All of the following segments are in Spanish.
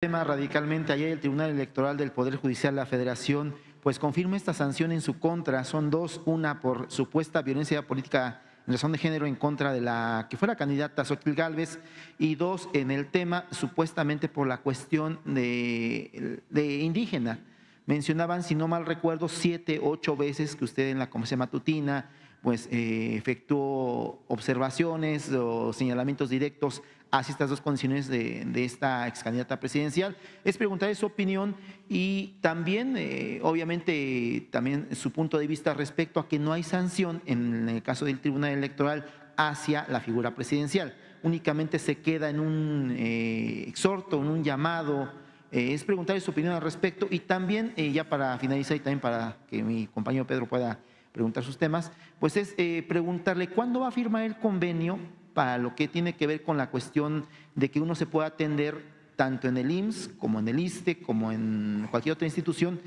Tema radicalmente. Ayer el Tribunal Electoral del Poder Judicial de la Federación pues confirma esta sanción en su contra. Son dos: una por supuesta violencia política en razón de género en contra de la que fuera candidata Xochitl Gálvez, y dos, en el tema supuestamente por la cuestión de indígena. Mencionaban, si no mal recuerdo, 7, 8 veces que usted en la conferencia matutina pues efectuó observaciones o señalamientos directos hacia estas dos condiciones de esta ex candidata presidencial. Es preguntarle su opinión y también, obviamente, también su punto de vista respecto a que no hay sanción en el caso del Tribunal Electoral hacia la figura presidencial. Únicamente se queda en un exhorto, en un llamado. Es preguntarle su opinión al respecto y también, ya para finalizar y también para que mi compañero Pedro pueda preguntar sus temas, pues es preguntarle cuándo va a firmar el convenio para lo que tiene que ver con la cuestión de que uno se pueda atender tanto en el IMSS como en el ISSSTE como en cualquier otra institución.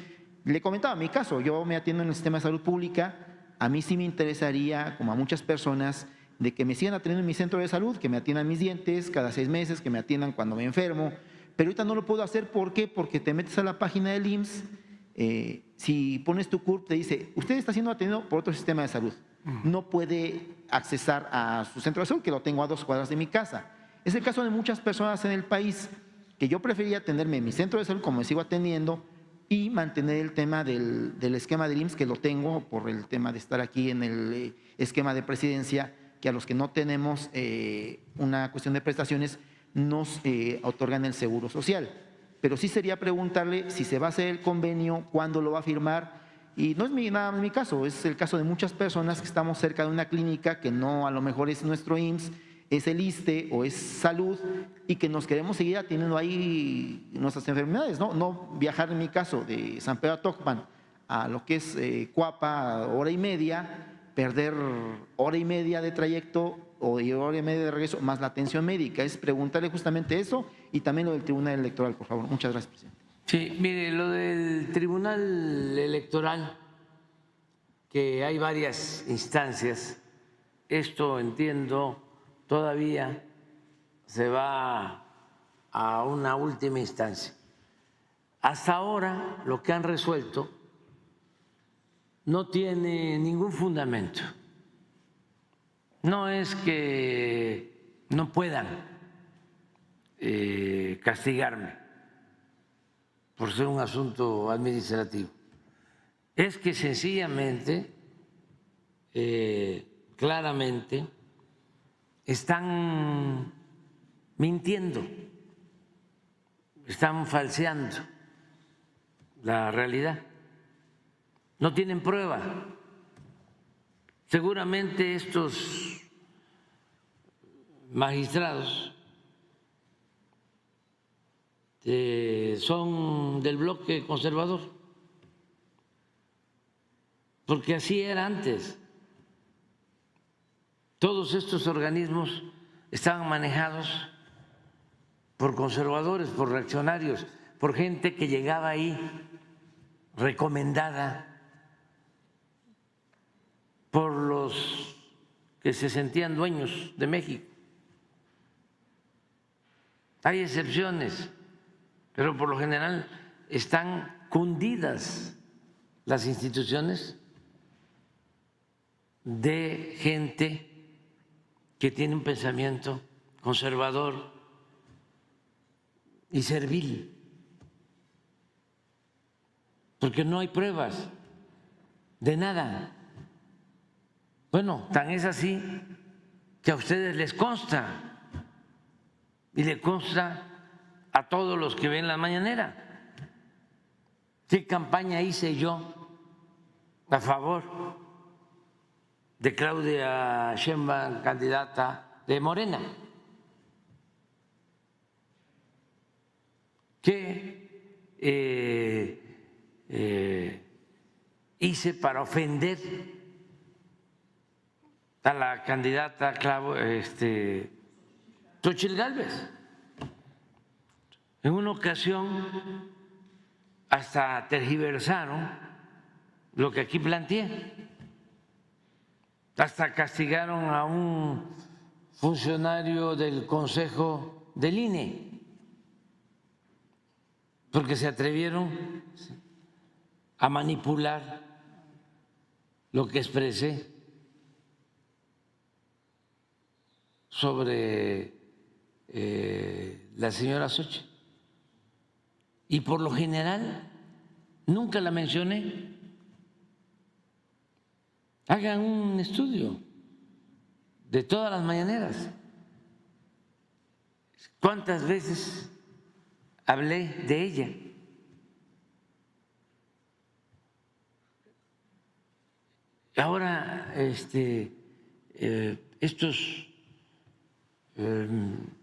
Le comentaba mi caso, yo me atiendo en el sistema de salud pública, a mí sí me interesaría, como a muchas personas, de que me sigan atendiendo en mi centro de salud, que me atiendan mis dientes cada 6 meses, que me atiendan cuando me enfermo, pero ahorita no lo puedo hacer. ¿Por qué? Porque te metes a la página del IMSS, si pones tu CURP te dice, usted está siendo atendido por otro sistema de salud, no puede accesar a su centro de salud, que lo tengo a 2 cuadras de mi casa. Es el caso de muchas personas en el país, que yo prefería atenderme en mi centro de salud como me sigo atendiendo y mantener el tema del esquema del IMSS, que lo tengo por el tema de estar aquí en el esquema de presidencia, que a los que no tenemos una cuestión de prestaciones nos otorgan el seguro social. Pero sí sería preguntarle si se va a hacer el convenio, cuándo lo va a firmar. Y no es nada más mi caso, es el caso de muchas personas que estamos cerca de una clínica que no a lo mejor es nuestro IMSS, es el ISSSTE o es salud, y que nos queremos seguir atendiendo ahí nuestras enfermedades, no viajar en mi caso de San Pedro a Tocpan a lo que es Cuapa, hora y media, perder hora y media de trayecto o hora y media de regreso, más la atención médica. Es preguntarle justamente eso y también lo del Tribunal Electoral, por favor. Muchas gracias, presidente. Sí, mire, lo del Tribunal Electoral, que hay varias instancias, esto entiendo todavía se va a una última instancia. Hasta ahora lo que han resuelto no tiene ningún fundamento. No es que no puedan castigarme por ser un asunto administrativo, es que sencillamente, claramente, están mintiendo, están falseando la realidad, no tienen prueba. Seguramente estos magistrados son del bloque conservador, porque así era antes. Todos estos organismos estaban manejados por conservadores, por reaccionarios, por gente que llegaba ahí recomendada por los que se sentían dueños de México. Hay excepciones, pero por lo general están cundidas las instituciones de gente que tiene un pensamiento conservador y servil, porque no hay pruebas de nada. Bueno, tan es así que a ustedes les consta y le consta a todos los que ven la mañanera. ¿Qué campaña hice yo a favor de Claudia Sheinbaum, candidata de Morena? ¿Qué hice para ofender a la candidata Xochitl Gálvez? En una ocasión hasta tergiversaron lo que aquí planteé, hasta castigaron a un funcionario del Consejo del INE porque se atrevieron a manipular lo que expresé sobre la señora Xochitl. Y por lo general nunca la mencioné. Hagan un estudio de todas las mañaneras. ¿Cuántas veces hablé de ella? Ahora, estos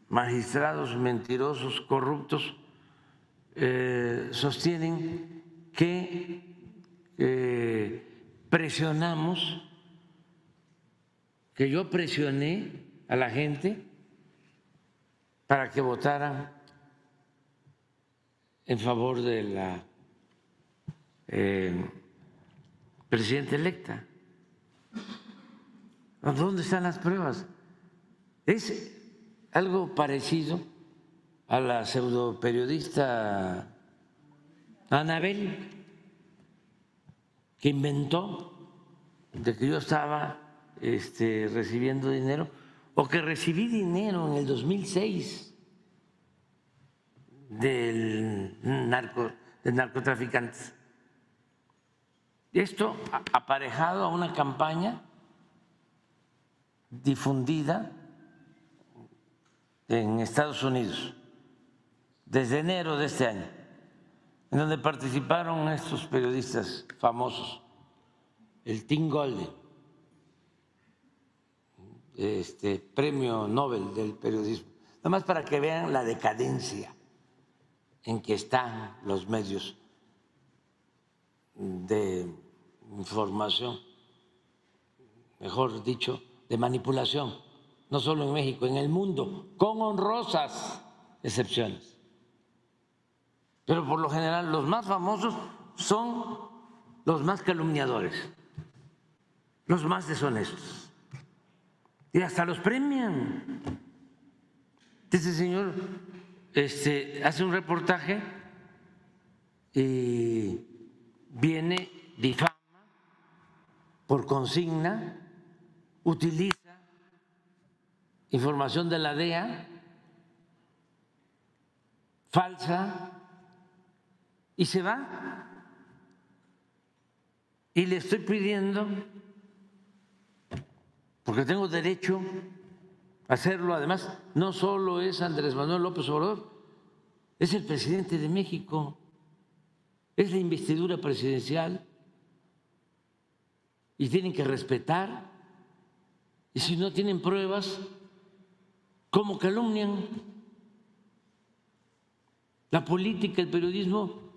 magistrados mentirosos, corruptos, sostienen que presionamos, que yo presioné a la gente para que votaran en favor de la presidenta electa. ¿Dónde están las pruebas? Es algo parecido a la pseudoperiodista Anabel, que inventó de que yo estaba recibiendo dinero, o que recibí dinero en el 2006 de narcotraficantes. Esto aparejado a una campaña difundida en Estados Unidos desde enero de este año, en donde participaron estos periodistas famosos, el Tim Golden, premio Nobel del periodismo, nada más para que vean la decadencia en que están los medios de información, mejor dicho, de manipulación, no solo en México, en el mundo, con honrosas excepciones. Pero por lo general los más famosos son los más calumniadores, los más deshonestos, y hasta los premian. Este señor hace un reportaje y viene, difama por consigna, utiliza información de la DEA falsa y se va. Y le estoy pidiendo, porque tengo derecho a hacerlo, además no solo es Andrés Manuel López Obrador, es el presidente de México, es la investidura presidencial y tienen que respetar. Y si no tienen pruebas, ¿cómo calumnian? La política, el periodismo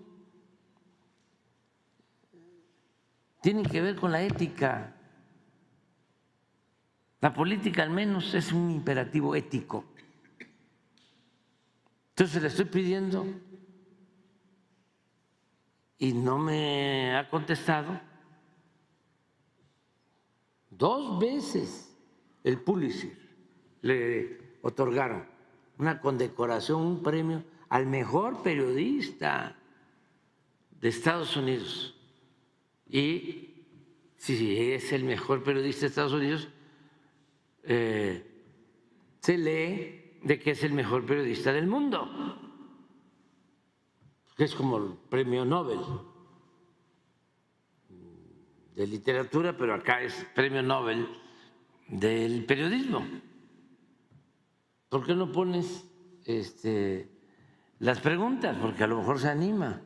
tienen que ver con la ética. La política al menos es un imperativo ético. Entonces le estoy pidiendo y no me ha contestado. 2 veces el Pulitzer le otorgaron una condecoración, un premio al mejor periodista de Estados Unidos. Y si es el mejor periodista de Estados Unidos, se lee de que es el mejor periodista del mundo, que es como el premio Nobel de literatura, pero acá es premio Nobel del periodismo. ¿Por qué no pones las preguntas? Porque a lo mejor se anima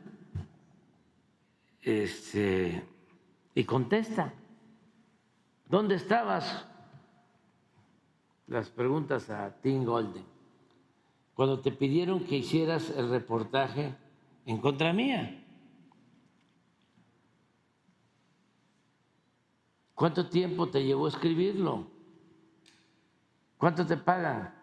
y contesta. ¿Dónde estabas? Las preguntas a Tim Golden, cuando te pidieron que hicieras el reportaje en contra mía. ¿Cuánto tiempo te llevó escribirlo? ¿Cuánto te pagan?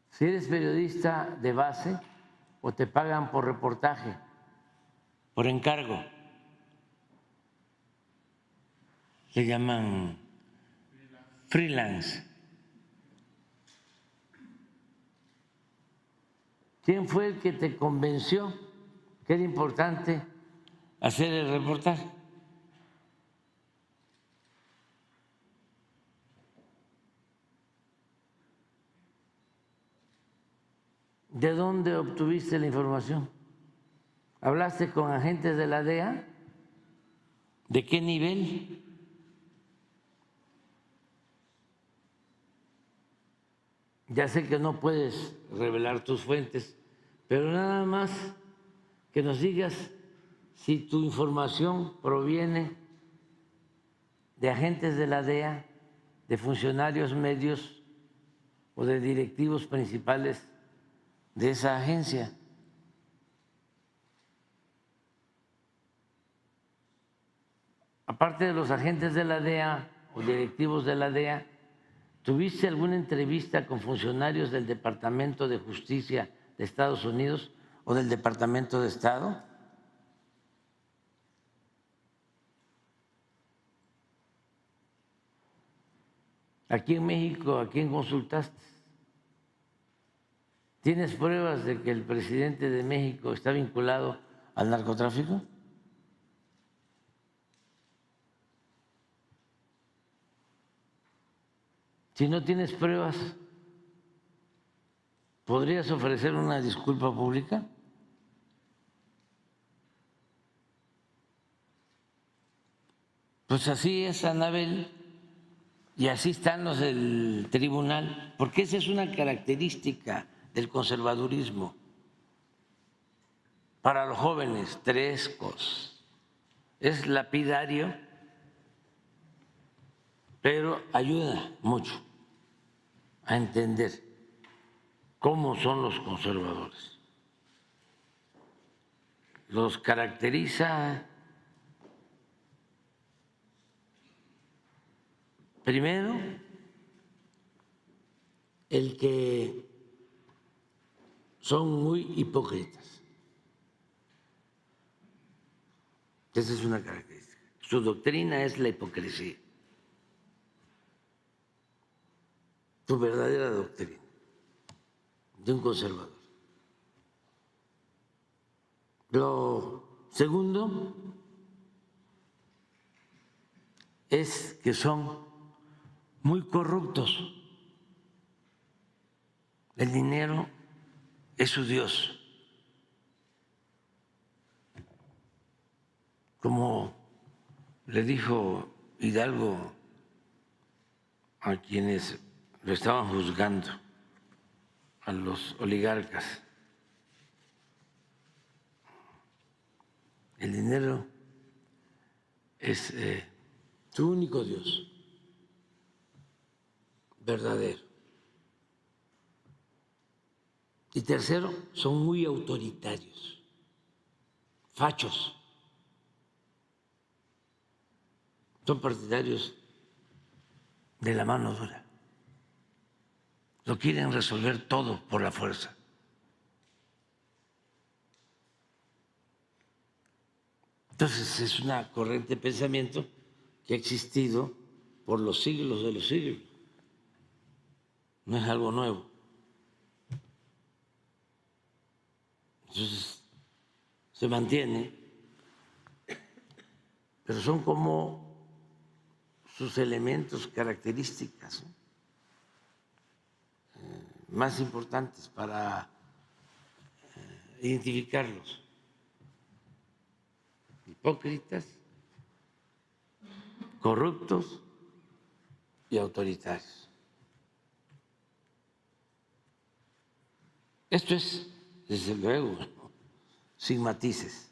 Si eres periodista de base o te pagan por reportaje, por encargo, se llaman freelance. ¿Quién fue el que te convenció que era importante hacer el reportaje? ¿De dónde obtuviste la información? ¿Hablaste con agentes de la DEA? ¿De qué nivel? Ya sé que no puedes revelar tus fuentes, pero nada más que nos digas si tu información proviene de agentes de la DEA, de funcionarios medios o de directivos principales de esa agencia. Aparte de los agentes de la DEA o directivos de la DEA, ¿tuviste alguna entrevista con funcionarios del Departamento de Justicia de Estados Unidos o del Departamento de Estado? Aquí en México, ¿a quién consultaste? ¿Tienes pruebas de que el presidente de México está vinculado al narcotráfico? Si no tienes pruebas, ¿podrías ofrecer una disculpa pública? Pues así es, Anabel, y así están los del tribunal, porque esa es una característica del conservadurismo. Para los jóvenes, 3 cosas. Es lapidario, pero ayuda mucho a entender cómo son los conservadores. Los caracteriza primero el que son muy hipócritas. Esa es una característica. Su doctrina es la hipocresía. Su verdadera doctrina de un conservador. Lo segundo es que son muy corruptos. El dinero es su Dios. Como le dijo Hidalgo a quienes lo estaban juzgando, a los oligarcas, el dinero es su único Dios verdadero. Y tercero, son muy autoritarios, fachos, son partidarios de la mano dura. Lo quieren resolver todo por la fuerza. Entonces es una corriente de pensamiento que ha existido por los siglos de los siglos. No es algo nuevo. Entonces se mantiene, pero son como sus elementos, características, ¿no?, más importantes para identificarlos. Hipócritas, corruptos y autoritarios. Esto es, desde luego, sin matices.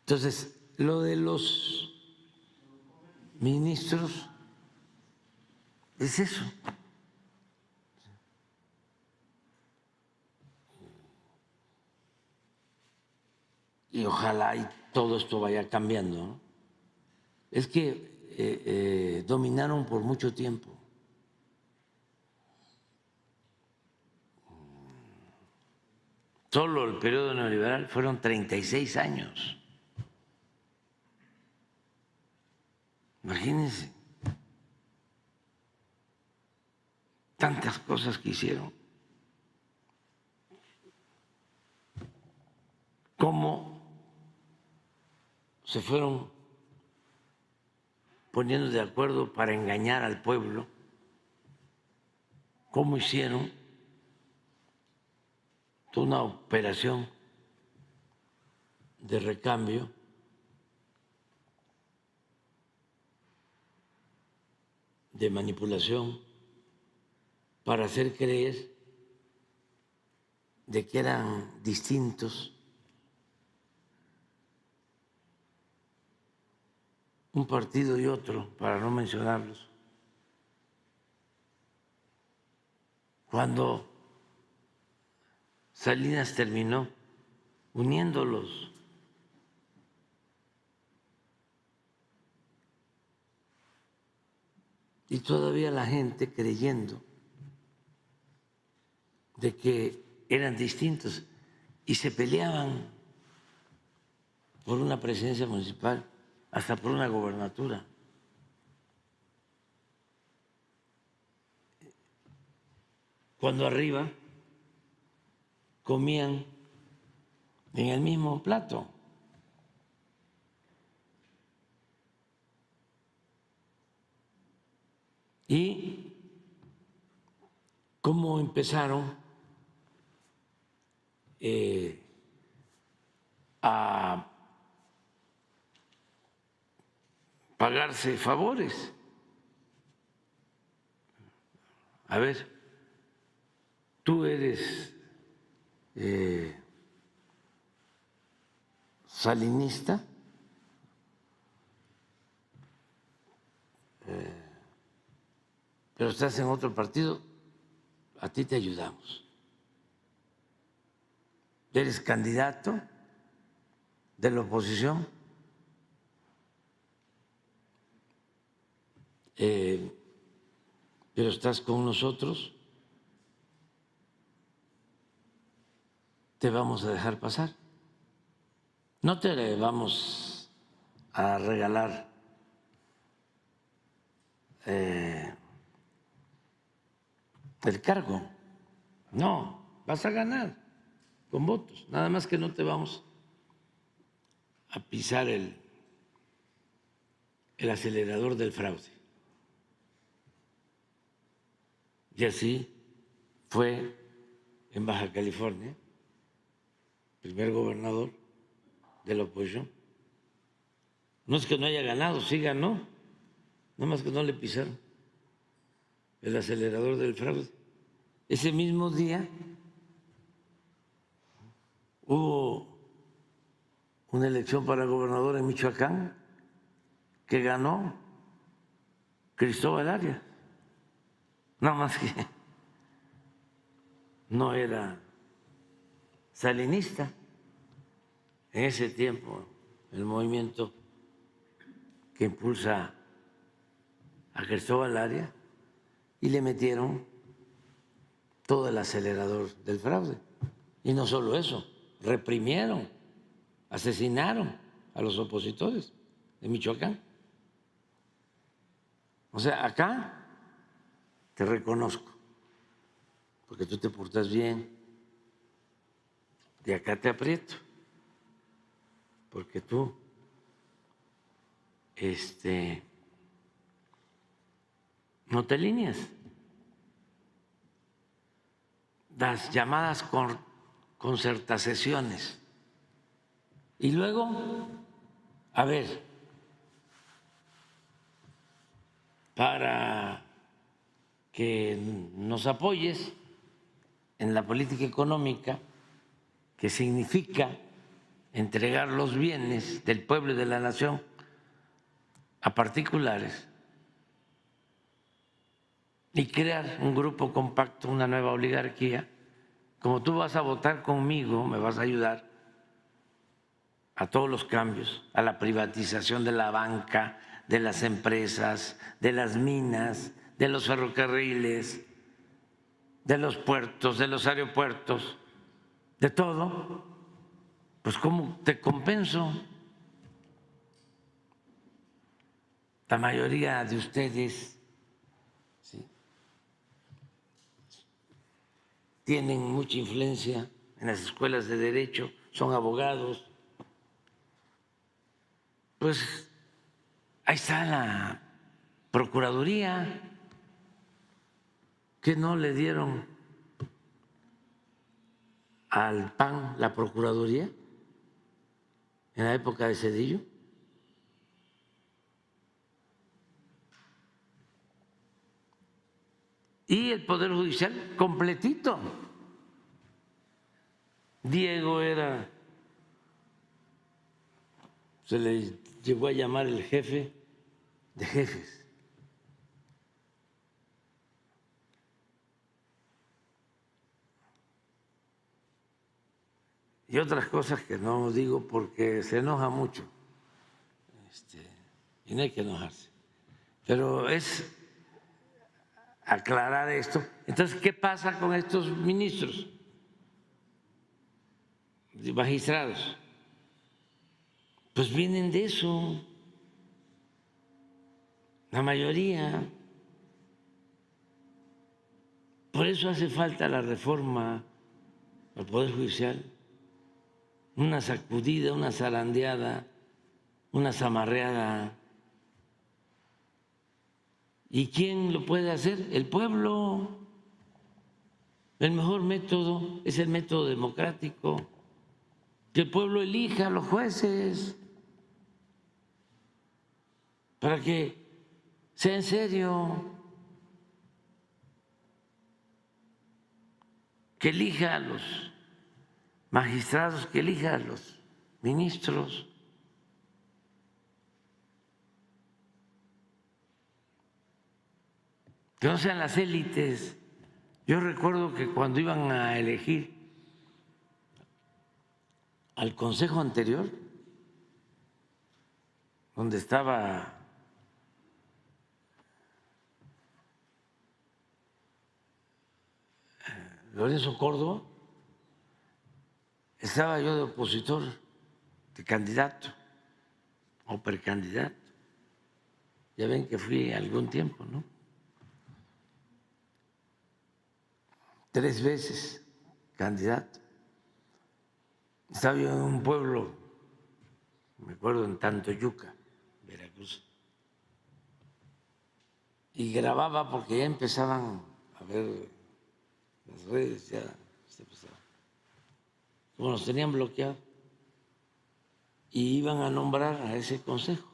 Entonces, lo de los ministros es eso. Y ojalá y todo esto vaya cambiando, ¿no? Es que dominaron por mucho tiempo. Solo el periodo neoliberal fueron 36 años. Imagínense, tantas cosas que hicieron. Cómo se fueron poniendo de acuerdo para engañar al pueblo, cómo hicieron toda una operación de recambio de manipulación para hacer creer de que eran distintos un partido y otro, para no mencionarlos. Cuando Salinas terminó uniéndolos, y todavía la gente creyendo de que eran distintos y se peleaban por una presidencia municipal, hasta por una gobernatura. Cuando arriba comían en el mismo plato. Y cómo empezaron a pagarse favores. A ver, tú eres salinista, pero estás en otro partido, a ti te ayudamos. Eres candidato de la oposición, pero estás con nosotros, te vamos a dejar pasar. No te vamos a regalar el cargo, no, vas a ganar con votos, nada más que no te vamos a pisar el acelerador del fraude. Y así fue en Baja California, primer gobernador de la oposición. No es que no haya ganado, sí ganó, nada más que no le pisaron el acelerador del fraude. Ese mismo día hubo una elección para gobernador en Michoacán que ganó Cristóbal Arias, nada más que no era salinista. En ese tiempo, el movimiento que impulsa a Cristóbal Arias, y le metieron todo el acelerador del fraude. Y no solo eso, reprimieron, asesinaron a los opositores de Michoacán. O sea, acá te reconozco, porque tú te portas bien, de acá te aprieto, porque tú no te alineas. Las llamadas concertaciones. Y luego, a ver, para que nos apoyes en la política económica, que significa entregar los bienes del pueblo y de la nación a particulares y crear un grupo compacto, una nueva oligarquía. Como tú vas a votar conmigo, me vas a ayudar a todos los cambios, a la privatización de la banca, de las empresas, de las minas, de los ferrocarriles, de los puertos, de los aeropuertos, de todo, pues ¿cómo te compenso? La mayoría de ustedes, ¿sí?, tienen mucha influencia en las escuelas de derecho, son abogados. Pues ahí está la Procuraduría, que no le dieron al PAN la Procuraduría en la época de Zedillo. Y el Poder Judicial completito. Diego era, se le llegó a llamar el jefe de jefes. Y otras cosas que no digo porque se enoja mucho. Y no hay que enojarse. Pero es aclarar esto. Entonces, ¿qué pasa con estos ministros, magistrados? Pues vienen de eso, la mayoría. Por eso hace falta la reforma al Poder Judicial, una sacudida, una zarandeada, una zamarreada. ¿Y quién lo puede hacer? El pueblo. El mejor método es el método democrático, que el pueblo elija a los jueces para que sea en serio, que elija a los magistrados, que elija a los ministros. Que no sean las élites. Yo recuerdo que cuando iban a elegir al consejo anterior, donde estaba Lorenzo Córdoba, estaba yo de opositor, de candidato o precandidato. Ya ven que fui algún tiempo, ¿no? 3 veces candidato. Estaba yo en un pueblo, me acuerdo, en Tantoyuca, Veracruz, y grababa porque ya empezaban a ver las redes, ya se empezaba. Como nos tenían bloqueado, y iban a nombrar a ese consejo.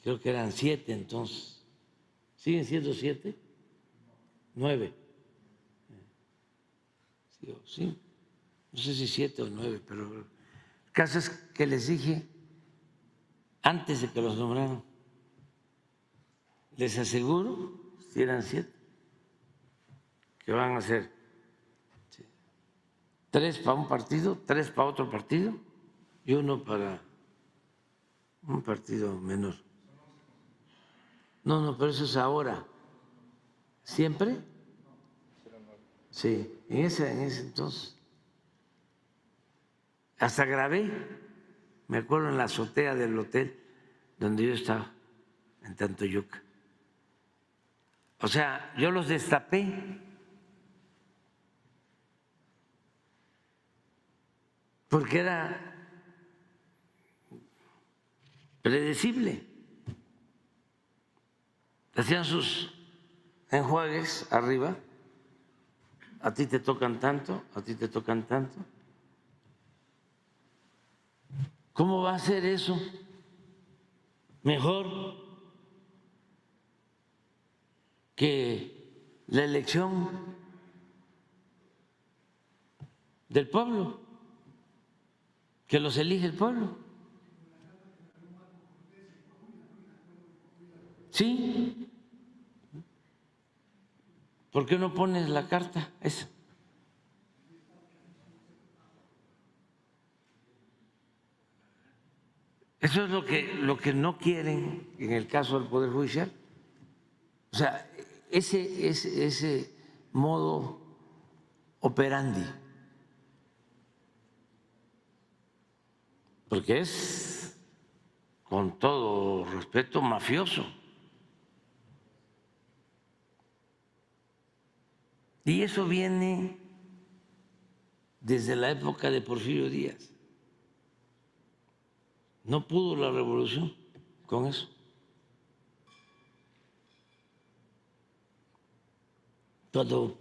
Creo que eran 7 entonces. ¿Siguen siendo 7? 9. Sí, no sé si 7 o 9, pero el caso es que les dije antes de que los nombraran, les aseguro, si eran 7, que van a ser 3 para un partido, 3 para otro partido y 1 para un partido menor. No, pero eso es ahora. ¿Siempre? Sí, en ese entonces. Hasta grabé, me acuerdo, en la azotea del hotel donde yo estaba, en Tantoyuca. O sea, yo los destapé porque era predecible. Hacían sus enjuagues arriba, a ti te tocan tanto, a ti te tocan tanto. ¿Cómo va a ser eso? Mejor que la elección del pueblo, que los elige el pueblo. Sí. ¿Por qué no pones la carta esa? Eso es lo que no quieren en el caso del Poder Judicial. O sea, ese modo operandi, porque es, con todo respeto, mafioso. Y eso viene desde la época de Porfirio Díaz. No pudo la revolución con eso. Cuando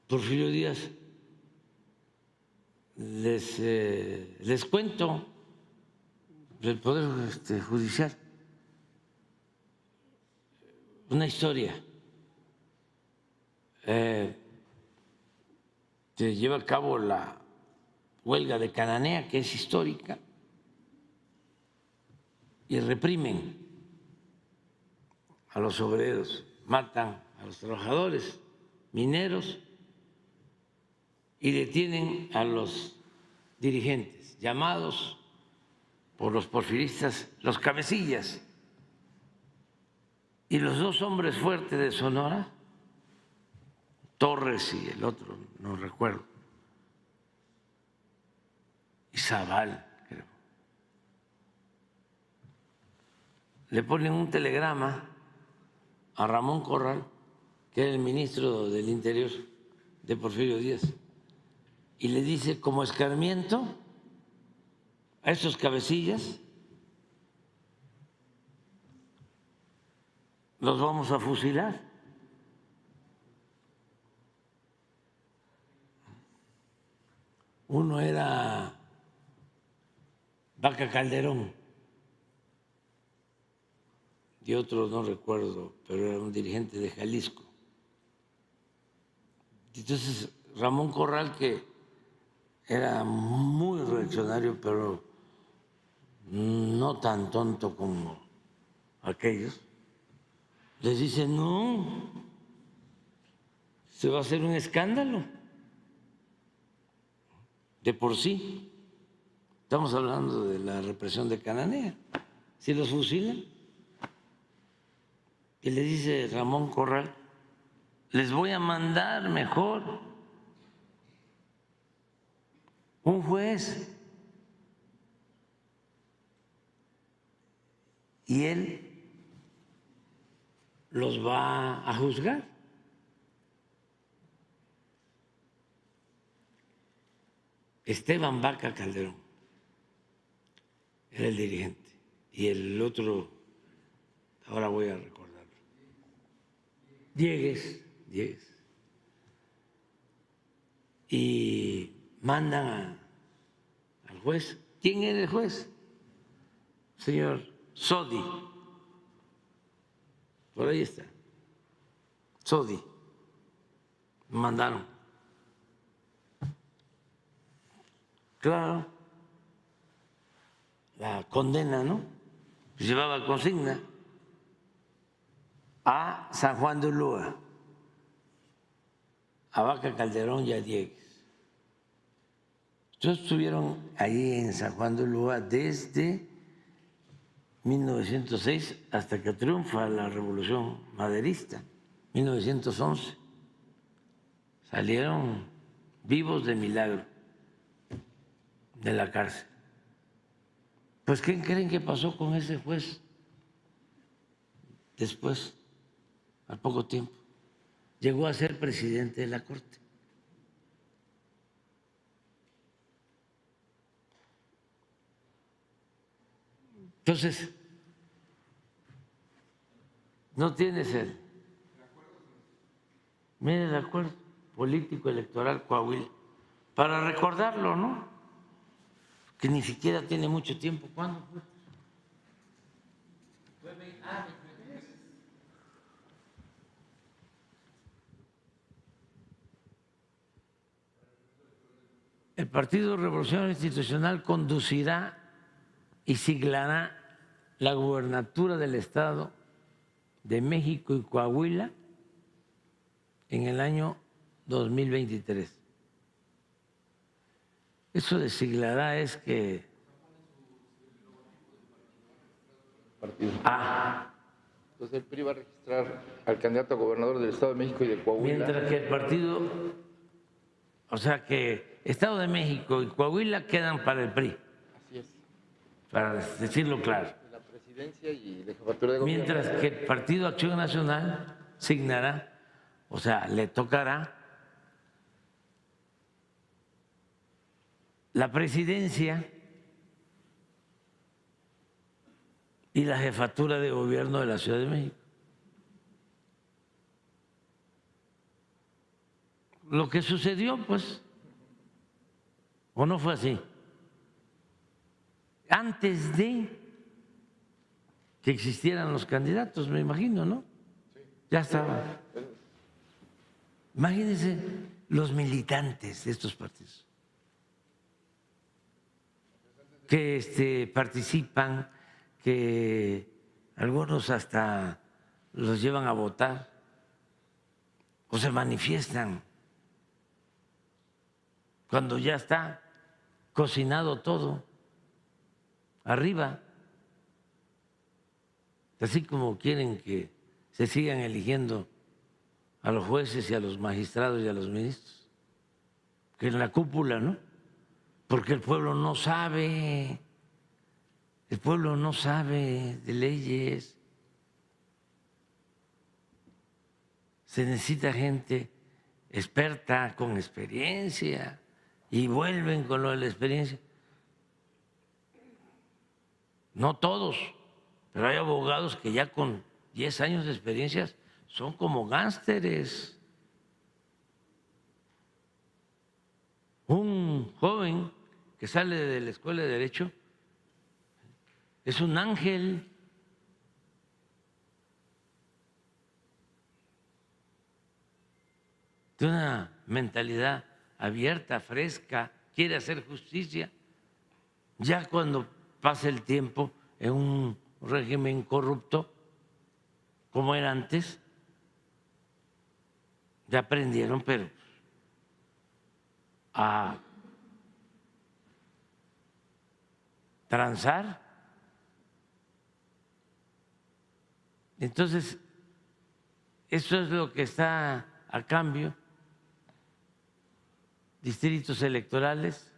Porfirio Díaz, les cuento del Poder Judicial una historia. Se lleva a cabo la huelga de Cananea, que es histórica, y reprimen a los obreros, matan a los trabajadores mineros y detienen a los dirigentes, llamados por los porfiristas los cabecillas. Y los dos hombres fuertes de Sonora, Torres y el otro, no recuerdo, y Zaval, creo, le ponen un telegrama a Ramón Corral, que era el ministro del Interior de Porfirio Díaz, y le dice, como escarmiento a estos cabecillas, los vamos a fusilar. Uno era Vaca Calderón y otro no recuerdo, pero era un dirigente de Jalisco. Entonces Ramón Corral, que era muy reaccionario, pero no tan tonto como aquellos, les dice, no, se va a hacer un escándalo. De por sí, estamos hablando de la represión de Cananea, si los fusilan. Y le dice Ramón Corral, les voy a mandar mejor un juez, y él los va a juzgar. Esteban Vaca Calderón era el dirigente y el otro, ahora voy a recordarlo, Diegues. Y mandan al juez. ¿Quién era el juez? Señor Sodi. Por ahí está. Sodi. Mandaron. Claro. La condena, ¿no? Llevaba consigna a San Juan de Ulúa, a Vaca Calderón y a Diegues. Entonces estuvieron ahí en San Juan de Ulúa desde 1906 hasta que triunfa la Revolución Maderista, 1911. Salieron vivos de milagro de la cárcel. Pues, ¿qué creen que pasó con ese juez? Después, al poco tiempo, llegó a ser presidente de la Corte. Entonces, no tienes mire, el acuerdo político electoral Coahuila, para recordarlo, ¿no? Que ni siquiera tiene mucho tiempo. ¿Cuándo fue? El Partido Revolucionario Institucional conducirá y siglará la gubernatura del Estado de México y Coahuila en el año 2023. Eso de siglará es que... Entonces el PRI va a registrar al candidato a gobernador del Estado de México y de Coahuila. Mientras que el partido, o sea que Estado de México y Coahuila quedan para el PRI. Así es. Para decirlo claro. La presidencia y la jefatura de gobierno. Mientras que el Partido Acción Nacional signará o sea, le tocará la presidencia y la jefatura de gobierno de la Ciudad de México. Lo que sucedió, pues, ¿o no fue así? Antes de que existieran los candidatos, me imagino, ¿no? Ya estaba. Imagínense los militantes de estos partidos que participan, que algunos hasta los llevan a votar o se manifiestan cuando ya está cocinado todo arriba, así como quieren que se sigan eligiendo a los jueces y a los magistrados y a los ministros, que en la cúpula, ¿no? Porque el pueblo no sabe, de leyes. Se necesita gente experta, con experiencia, y vuelven con lo de la experiencia. No todos, pero hay abogados que ya con 10 años de experiencia son como gánsteres. Un joven que sale de la escuela de Derecho es un ángel. De una mentalidad abierta, fresca, quiere hacer justicia. Ya cuando pasa el tiempo en un régimen corrupto, como era antes, ya aprendieron, pero a transar. Entonces, eso es lo que está a cambio. Distritos electorales,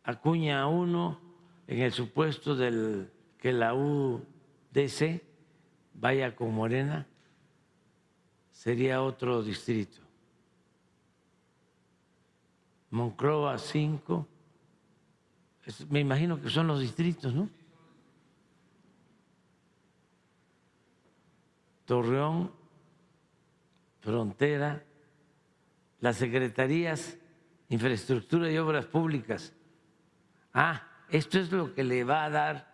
acuña uno en el supuesto de que la UDC vaya con Morena, sería otro distrito. Monclova 5, me imagino que son los distritos, ¿no? Torreón, Frontera, las secretarías, Infraestructura y Obras Públicas. Esto es lo que le va a dar,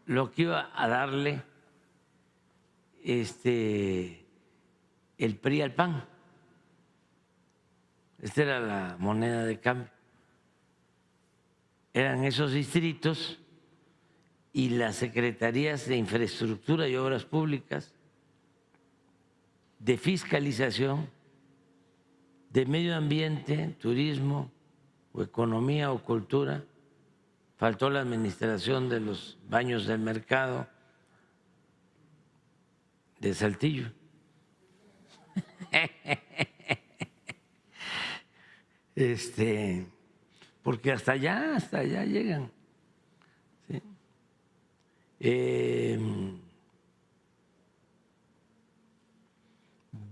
lo que iba a darle el PRI al PAN. Esta era la moneda de cambio. Eran esos distritos y las secretarías de Infraestructura y Obras Públicas, de Fiscalización, de Medio Ambiente, Turismo, o Economía o Cultura. Faltó la administración de los baños del mercado de Saltillo. Porque hasta allá llegan. ¿Sí?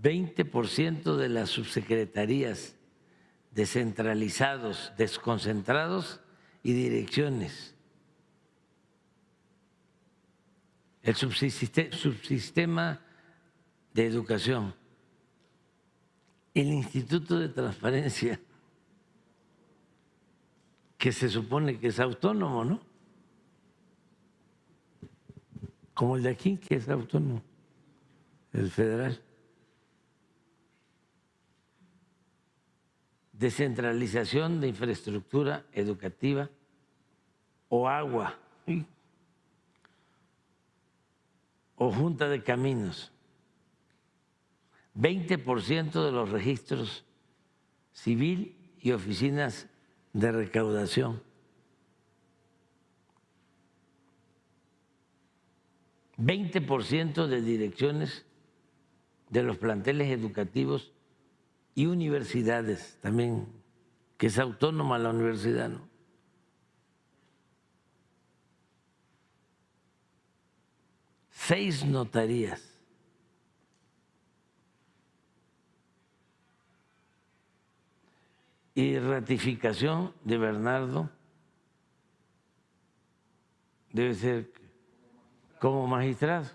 20% de las subsecretarías descentralizados, desconcentrados y direcciones. El subsistema de educación, el Instituto de Transparencia, que se supone que es autónomo, ¿no? Como el de aquí, que es autónomo, el federal. Descentralización de infraestructura educativa o agua o junta de caminos. 20% de los registros civil y oficinas de recaudación. 20% de direcciones de los planteles educativos y universidades también, que es autónoma la universidad, ¿no? 6 notarías. Y ratificación de Bernardo debe ser como magistrado.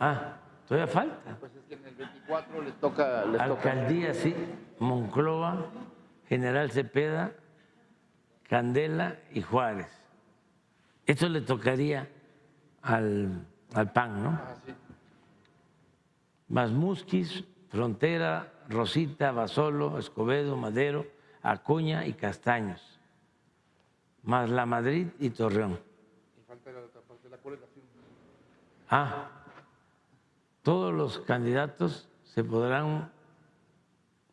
Ah, todavía falta. Pues es que en el 24 les toca. Alcaldía, sí, Monclova, General Cepeda, Candela y Juárez. Esto le tocaría al PAN, ¿no? Ah, sí. Más Musquis, Frontera, Rosita, Basolo, Escobedo, Madero, Acuña y Castaños, más La Madrid y Torreón. Y falta la otra parte, la coordinación. Ah, todos los candidatos se podrán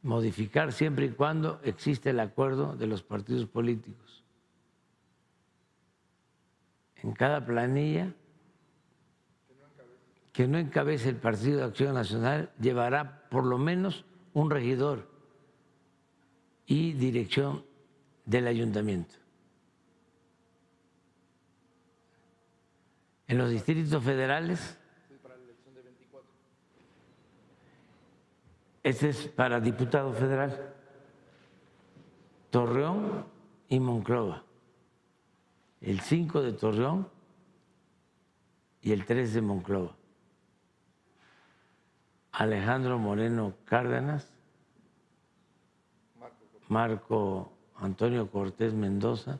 modificar siempre y cuando existe el acuerdo de los partidos políticos. En cada planilla que no encabece el Partido de Acción Nacional llevará por lo menos un regidor y dirección del ayuntamiento. En los distritos federales, este es para diputado federal, Torreón y Monclova, el 5 de Torreón y el 3 de Monclova. Alejandro Moreno Cárdenas, Marco Antonio Cortés Mendoza,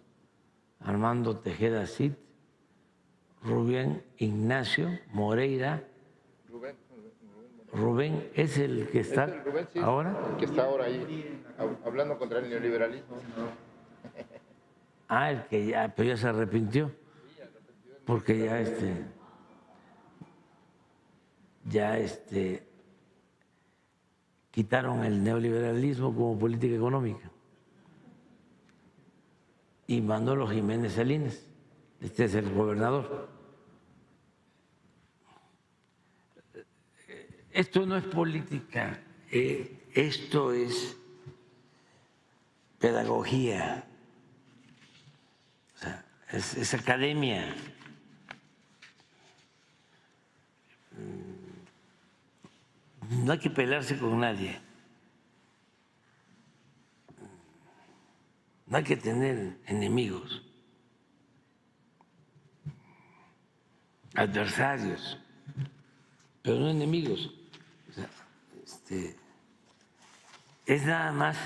Armando Tejeda Cid, Rubén Ignacio Moreira. Rubén es el que está el Rubén, sí, ahora. El que está ahora ahí hablando contra el neoliberalismo. Ah, el que ya, pero ya se arrepintió, porque ya quitaron el neoliberalismo como política económica. Y Manolo Jiménez Salinas, este es el gobernador. Esto no es política, esto es pedagogía, o sea, es academia. No hay que pelearse con nadie, no hay que tener enemigos, adversarios, pero no enemigos. O sea, es nada más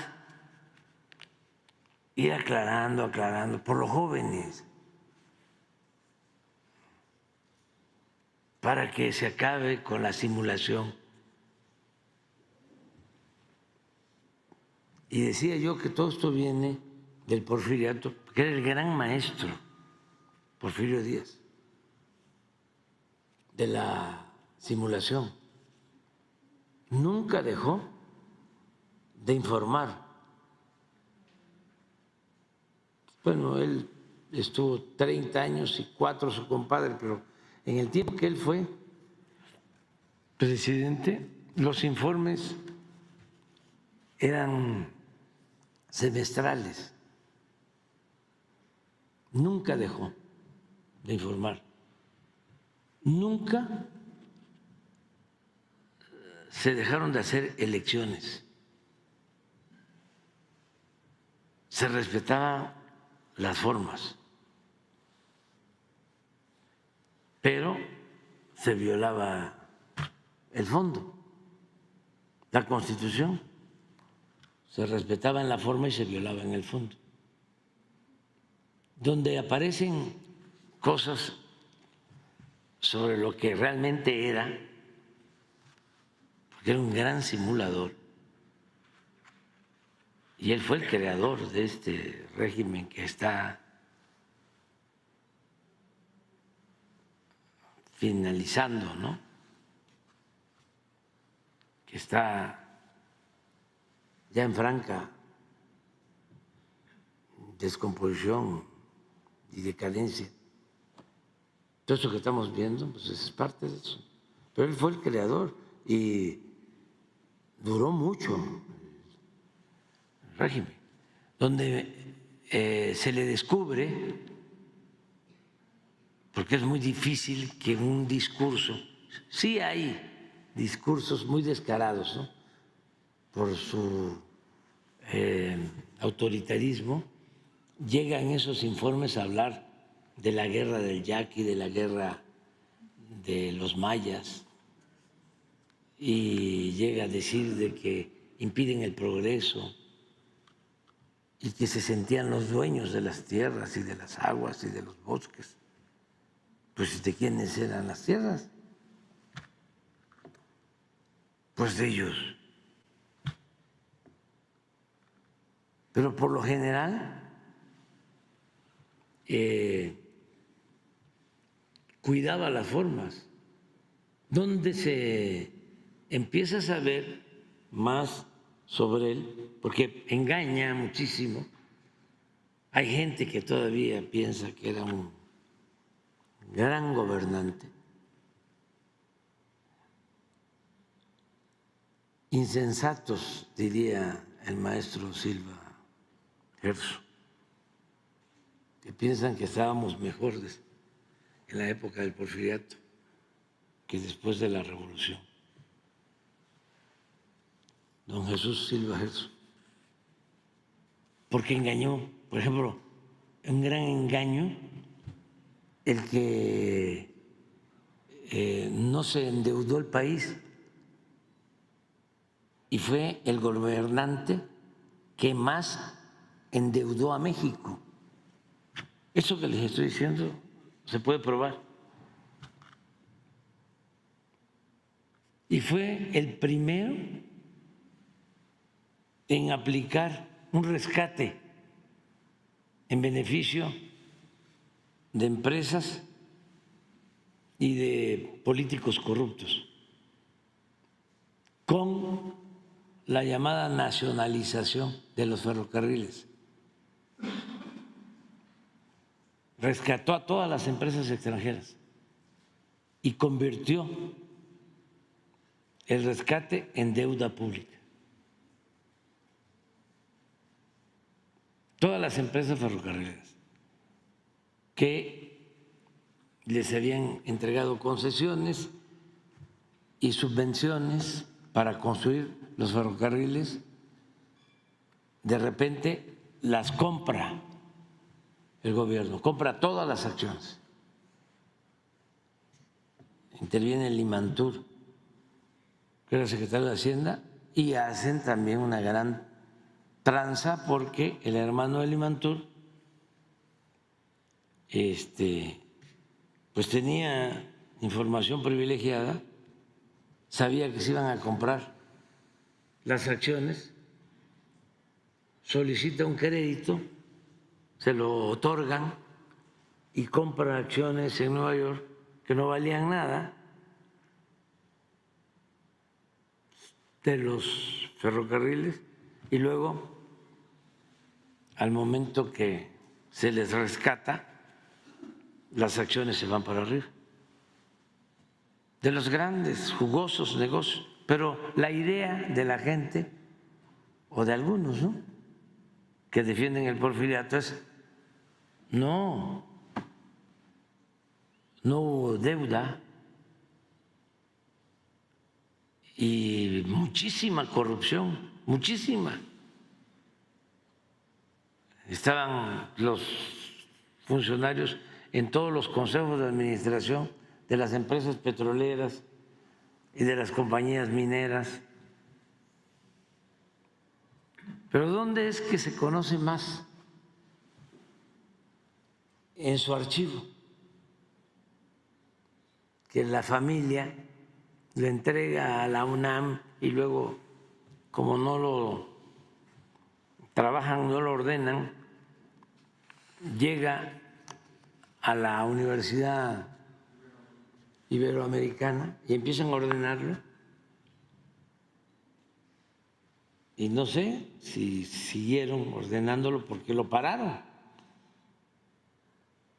ir aclarando por los jóvenes, para que se acabe con la simulación. Y decía yo que todo esto viene del porfiriato, que era el gran maestro, Porfirio Díaz, de la simulación. Nunca dejó de informar. Bueno, él estuvo 30 años y 4 su compadre, pero en el tiempo que él fue presidente, los informes eran semestrales. Nunca dejó de informar. Nunca se dejaron de hacer elecciones. Se respetaban las formas, pero se violaba el fondo, la Constitución. Se respetaba en la forma y se violaba en el fondo. Donde aparecen cosas sobre lo que realmente era, porque era un gran simulador, y él fue el creador de este régimen que está finalizando, ¿no? Que está ya en franca descomposición y decadencia. Todo eso que estamos viendo, pues es parte de eso. Pero él fue el creador y duró mucho el régimen, donde se le descubre, porque es muy difícil que en un discurso, sí hay discursos muy descarados, ¿no?, por su autoritarismo, llegan esos informes a hablar de la guerra del Yaqui, de la guerra de los mayas, y llega a decir de que impiden el progreso y que se sentían los dueños de las tierras y de las aguas y de los bosques. Pues ¿de quiénes eran las tierras? Pues de ellos. Pero por lo general cuidaba las formas. Donde se empieza a saber más sobre él, porque engaña muchísimo. Hay gente que todavía piensa que era un gran gobernante, insensatos, diría el maestro Silva Gerso, que piensan que estábamos mejores en la época del Porfiriato que después de la Revolución. Don Jesús Silva Gerso, porque engañó, por ejemplo, un gran engaño el que no se endeudó el país y fue el gobernante que más endeudó a México. Eso que les estoy diciendo se puede probar. Y fue el primero en aplicar un rescate en beneficio de empresas y de políticos corruptos, con la llamada nacionalización de los ferrocarriles. Rescató a todas las empresas extranjeras y convirtió el rescate en deuda pública. Todas las empresas ferrocarrileras que les habían entregado concesiones y subvenciones para construir los ferrocarriles, de repente las compra el gobierno, compra todas las acciones. Interviene el Limantur, que era el secretario de Hacienda, y hacen también una gran tranza porque el hermano de Limantur pues tenía información privilegiada, sabía que se iban a comprar las acciones, solicita un crédito, se lo otorgan y compra acciones en Nueva York que no valían nada de los ferrocarriles, y luego, al momento que se les rescata, las acciones se van para arriba, de los grandes, jugosos negocios. Pero la idea de la gente, o de algunos, ¿no?, que defienden el porfiriato es: no hubo deuda y muchísima corrupción, muchísima. Estaban los funcionarios en todos los consejos de administración de las empresas petroleras y de las compañías mineras. Pero ¿dónde es que se conoce más? En su archivo, que la familia le entrega a la UNAM y luego, como no lo trabajan, no lo ordenan, llega a la Universidad Iberoamericana y empiezan a ordenarlo. Y no sé si siguieron ordenándolo porque lo pararon.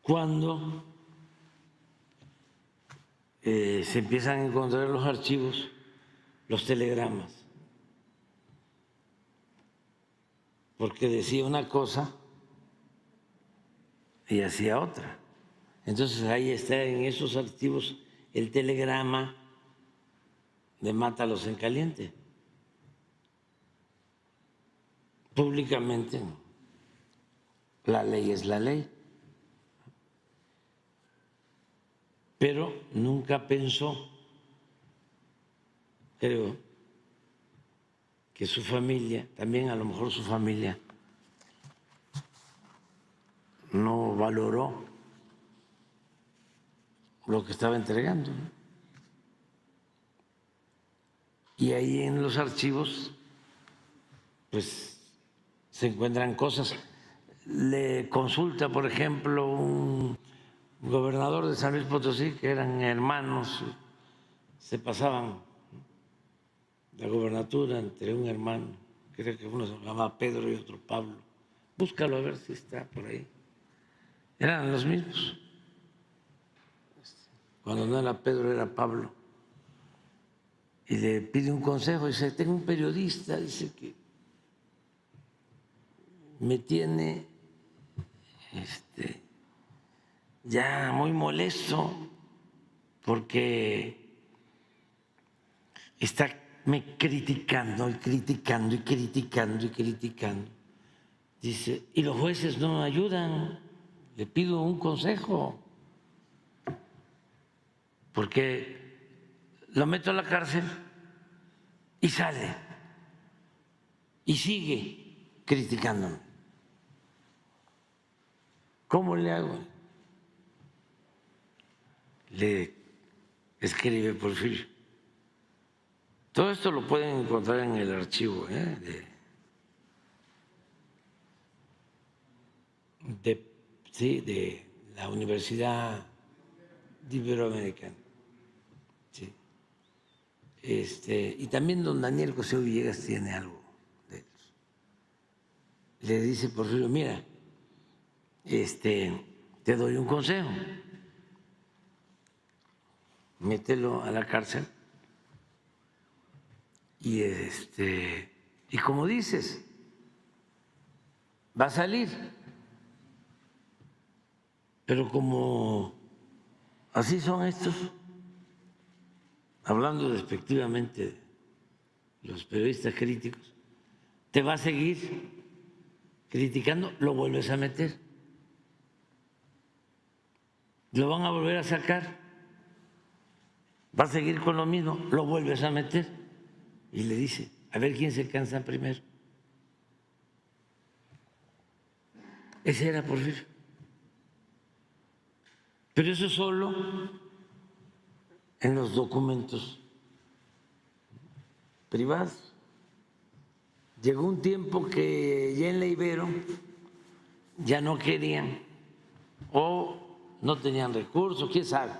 Cuando se empiezan a encontrar los archivos, los telegramas, porque decía una cosa y hacía otra. Entonces ahí está en esos archivos el telegrama de Mátalos en caliente. Públicamente, la ley es la ley. Pero nunca pensó, creo, que su familia, también a lo mejor su familia, no valoró lo que estaba entregando, ¿no? Y ahí en los archivos, pues, se encuentran cosas. Le consulta, por ejemplo, un gobernador de San Luis Potosí, que eran hermanos, se pasaban la gobernatura entre un hermano, creo que uno se llamaba Pedro y otro Pablo. Búscalo a ver si está por ahí. Eran los mismos. Cuando no era Pedro, era Pablo. Y le pide un consejo, dice, tengo un periodista, dice que me tiene ya muy molesto porque está me criticando y criticando y criticando y criticando. Dice, y los jueces no me ayudan, le pido un consejo, porque lo meto a la cárcel y sale y sigue criticándome. ¿Cómo le hago? Le escribe Porfirio. Todo esto lo pueden encontrar en el archivo de la Universidad Iberoamericana. Sí. Y también don Daniel José Villegas tiene algo de ellos. Le dice Porfirio, mira, te doy un consejo, mételo a la cárcel y como dices, va a salir, pero como así son estos, hablando despectivamente de los periodistas críticos, te va a seguir criticando, lo vuelves a meter, lo van a volver a sacar, va a seguir con lo mismo, lo vuelves a meter. Y le dice, a ver quién se cansa primero. Ese era Porfirio. Pero eso solo en los documentos privados. Llegó un tiempo que ya en la Ibero ya no querían o no tenían recursos, quién sabe.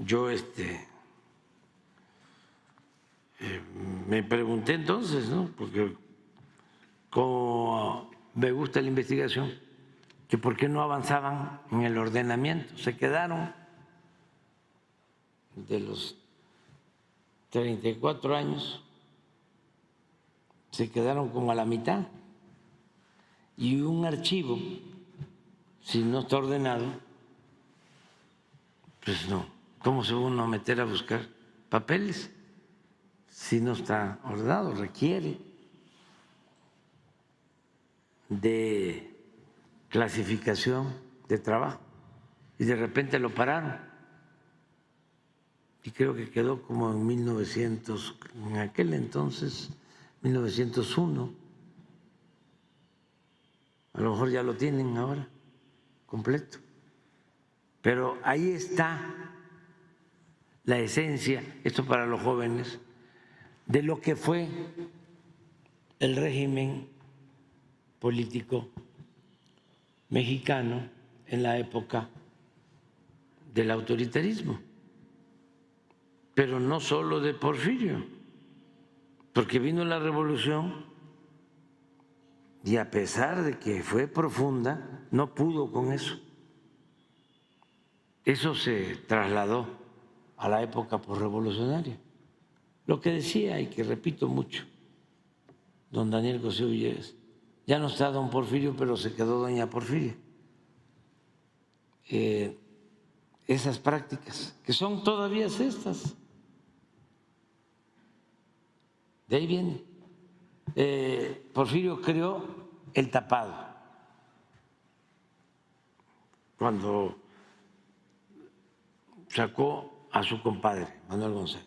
Yo me pregunté entonces, ¿no? Porque como me gusta la investigación, que por qué no avanzaban en el ordenamiento, se quedaron de los 34 años, se quedaron como a la mitad. Y un archivo, si no está ordenado, pues no. ¿Cómo se va uno a meter a buscar papeles si no está ordenado? Requiere de clasificación de trabajo y de repente lo pararon y creo que quedó como en 1900, en aquel entonces 1901, a lo mejor ya lo tienen ahora completo, pero ahí está la esencia, esto para los jóvenes, de lo que fue el régimen político mexicano en la época del autoritarismo, pero no solo de Porfirio, porque vino la revolución y a pesar de que fue profunda, no pudo con eso. Eso se trasladó a la época posrevolucionaria. Lo que decía y que repito mucho don Daniel José Villegas, Ya no está don Porfirio, pero se quedó doña Porfiria. Esas prácticas, que son todavía estas. De ahí viene. Porfirio creó el tapado cuando sacó a su compadre, Manuel González.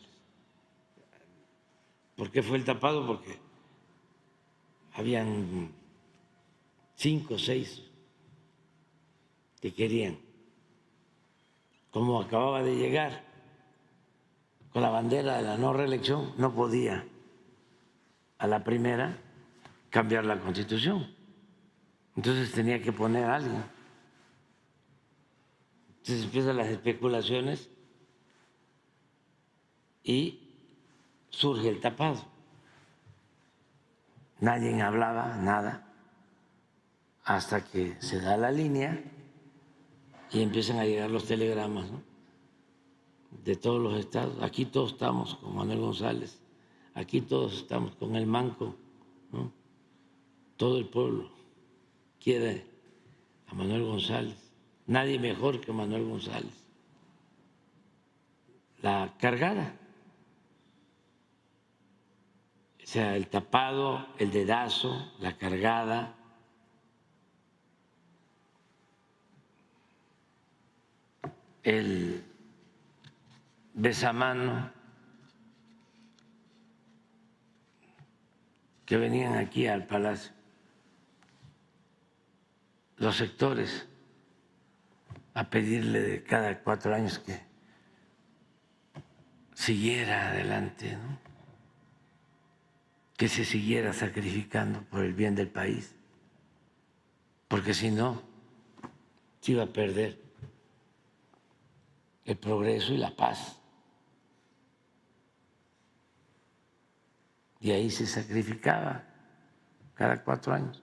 ¿Por qué fue el tapado? Porque habían 5 o 6 que querían, como acababa de llegar con la bandera de la no reelección, no podía a la primera cambiar la Constitución. Entonces tenía que poner a alguien. Entonces empiezan las especulaciones y surge el tapado. Nadie hablaba nada hasta que se da la línea y empiezan a llegar los telegramas, ¿no?, de todos los estados. Aquí todos estamos con Manuel González, aquí todos estamos con el Manco, ¿no? Todo el pueblo quiere a Manuel González, nadie mejor que Manuel González. La cargada, o sea, el tapado, el dedazo, la cargada. El besamano, que venían aquí al Palacio, los sectores, a pedirle de cada 4 años que siguiera adelante, ¿no?, que se siguiera sacrificando por el bien del país, porque si no, se iba a perder el progreso y la paz. Y ahí se sacrificaba cada 4 años.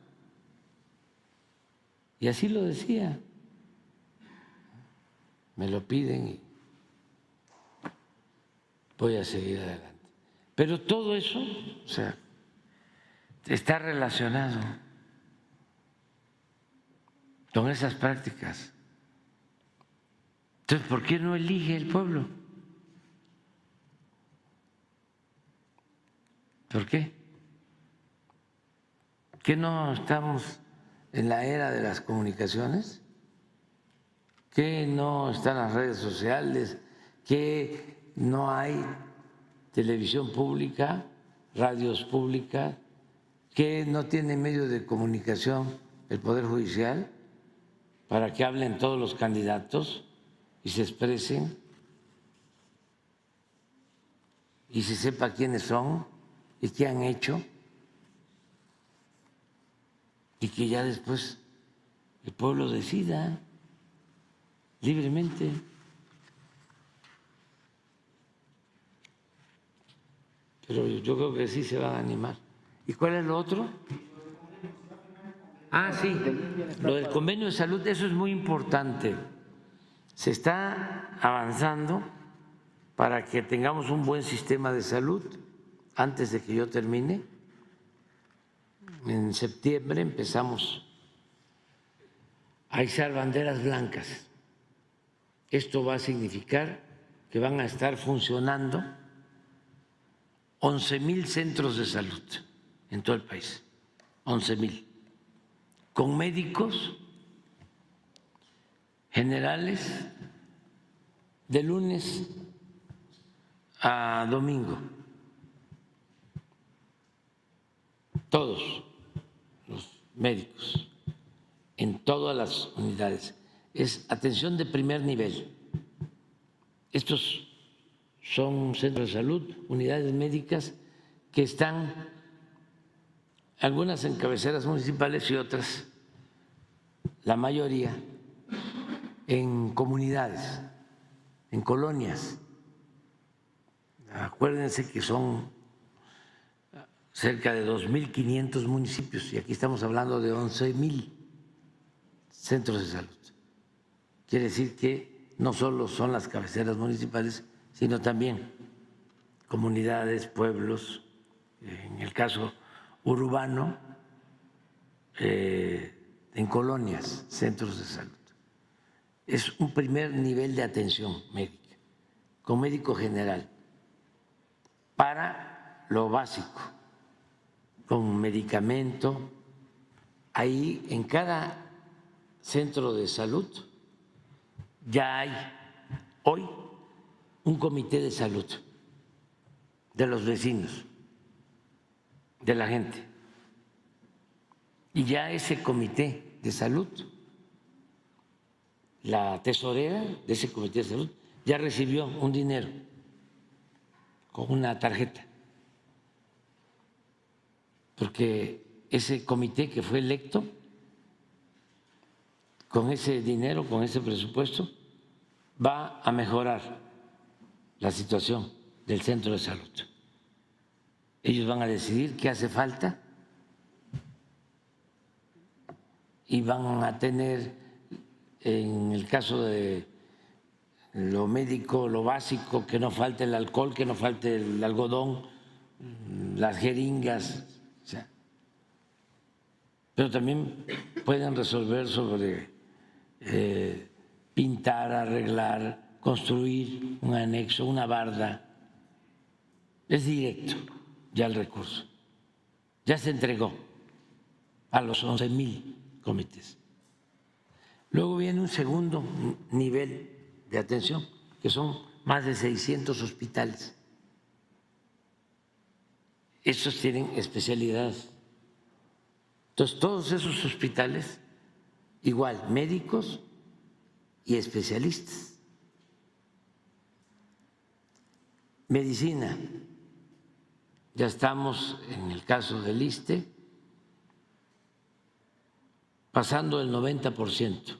Y así lo decía. Me lo piden y voy a seguir adelante. Pero todo eso, o sea, está relacionado con esas prácticas. Entonces, ¿por qué no elige el pueblo? ¿Por qué? ¿Que no estamos en la era de las comunicaciones? ¿Que no están las redes sociales? ¿Que no hay televisión pública, radios públicas? ¿Que no tiene medio de comunicación el Poder Judicial para que hablen todos los candidatos y se expresen y se sepa quiénes son y qué han hecho, y que ya después el pueblo decida libremente? Pero yo creo que sí se van a animar. ¿Y cuál es lo otro? Ah, sí, lo del convenio de salud, eso es muy importante. Se está avanzando para que tengamos un buen sistema de salud. Antes de que yo termine, en septiembre empezamos a izar banderas blancas. Esto va a significar que van a estar funcionando 11,000 centros de salud en todo el país, 11,000, con médicos generales de lunes a domingo, todos los médicos en todas las unidades. Es atención de primer nivel. Estos son centros de salud, unidades médicas que están, algunas en cabeceras municipales y otras, la mayoría, en comunidades, en colonias. Acuérdense que son cerca de 2.500 municipios y aquí estamos hablando de 11,000 centros de salud. Quiere decir que no solo son las cabeceras municipales, sino también comunidades, pueblos, en el caso urbano, en colonias, centros de salud. Es un primer nivel de atención médica, con médico general, para lo básico, con medicamento. Ahí en cada centro de salud ya hay hoy un comité de salud de los vecinos, de la gente. Y ya ese comité de salud, la tesorera de ese comité de salud, ya recibió un dinero con una tarjeta, porque ese comité que fue electo, con ese dinero, con ese presupuesto, va a mejorar la situación del centro de salud. Ellos van a decidir qué hace falta y van a tener, en el caso de lo médico, lo básico, que no falte el alcohol, que no falte el algodón, las jeringas, o sea, pero también pueden resolver sobre pintar, arreglar, construir un anexo, una barda. Es directo ya el recurso. Ya se entregó a los 11,000 comités. Luego viene un segundo nivel de atención, que son más de 600 hospitales. Estos tienen especialidades. Entonces, todos esos hospitales, igual, médicos y especialistas. Medicina, ya estamos en el caso del ISSSTE, pasando el 90%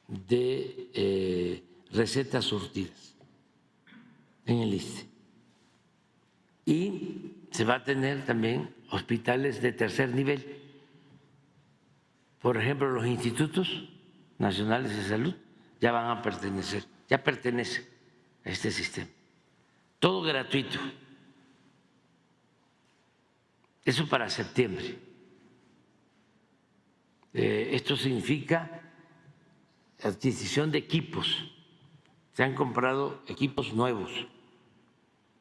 de recetas surtidas en el ISSSTE. Y se va a tener también hospitales de tercer nivel. Por ejemplo, los institutos nacionales de salud ya van a pertenecer, ya pertenecen a este sistema. Todo gratuito. Eso para septiembre. Esto significa adquisición de equipos. Se han comprado equipos nuevos.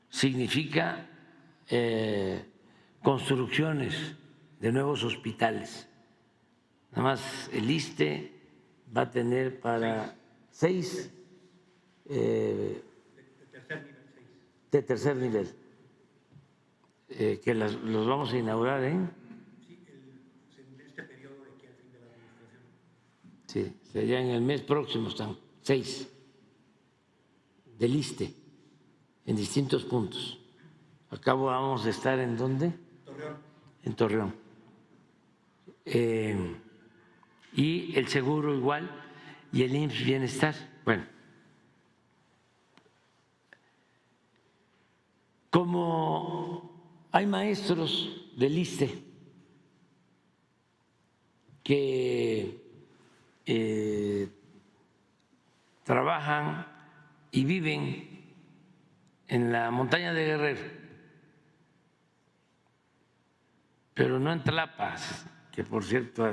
Significa construcciones de nuevos hospitales. Nada más el ISSSTE va a tener para 6 de tercer nivel, que los vamos a inaugurar en este periodo de aquí al fin de la administración. Sí, sería en el mes próximo, están 6 del ISSSTE en distintos puntos. Acabo vamos a estar en ¿dónde? Torreón. En Torreón. Y el seguro igual, y el IMSS Bienestar. Bueno, como hay maestros del ISSSTE que trabajan y viven en la montaña de Guerrero, pero no en Tlapas, que por cierto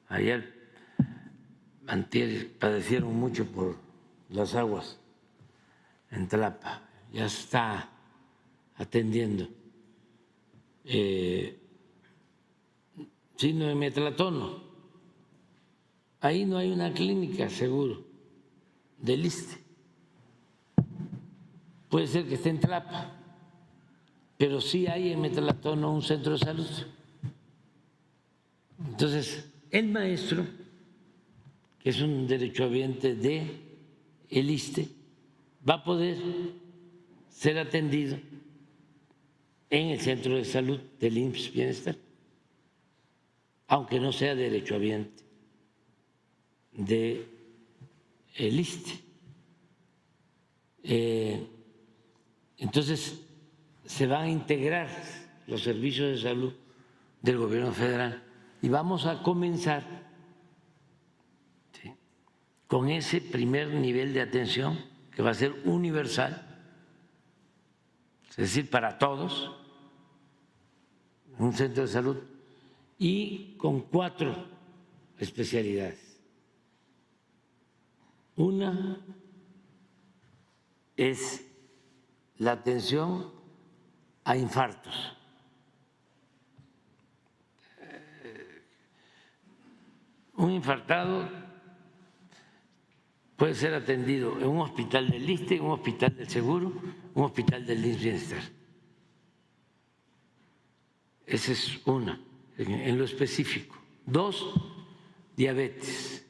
ayer antier padecieron mucho por las aguas en Tlapa, ya está atendiendo, sino en Metlatono. Ahí no hay una clínica, seguro, del ISSSTE. Puede ser que esté en Tlapa, pero sí hay en Metlatono un centro de salud. Entonces, el maestro, que es un derechohabiente de el ISSSTE, va a poder ser atendido en el centro de salud del IMSS Bienestar, aunque no sea derechohabiente de el ISSSTE. Entonces, se van a integrar los servicios de salud del gobierno federal y vamos a comenzar, ¿sí?, con ese primer nivel de atención que va a ser universal, es decir, para todos, un centro de salud y con 4 especialidades. Una es la atención a infartos. Un infartado puede ser atendido en un hospital del ISSSTE, en un hospital del Seguro, un hospital del IMSS Bienestar. Esa es una, en lo específico. 2, diabetes,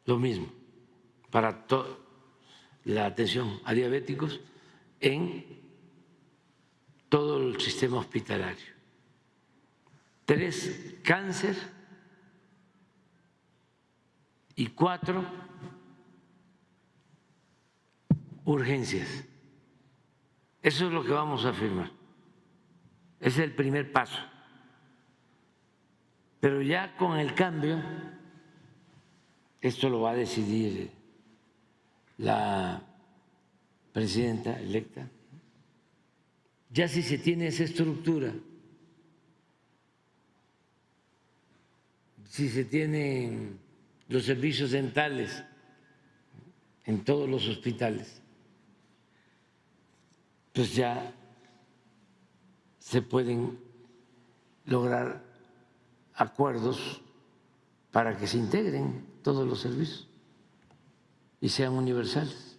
lo mismo, para la atención a diabéticos en todo el sistema hospitalario. 3, cáncer. Y 4, urgencias. Eso es lo que vamos a firmar. Ese es el primer paso. Pero ya con el cambio, esto lo va a decidir la presidenta electa, ya si se tiene esa estructura, si se tienen los servicios dentales en todos los hospitales, pues ya se pueden lograr acuerdos para que se integren todos los servicios y sean universales.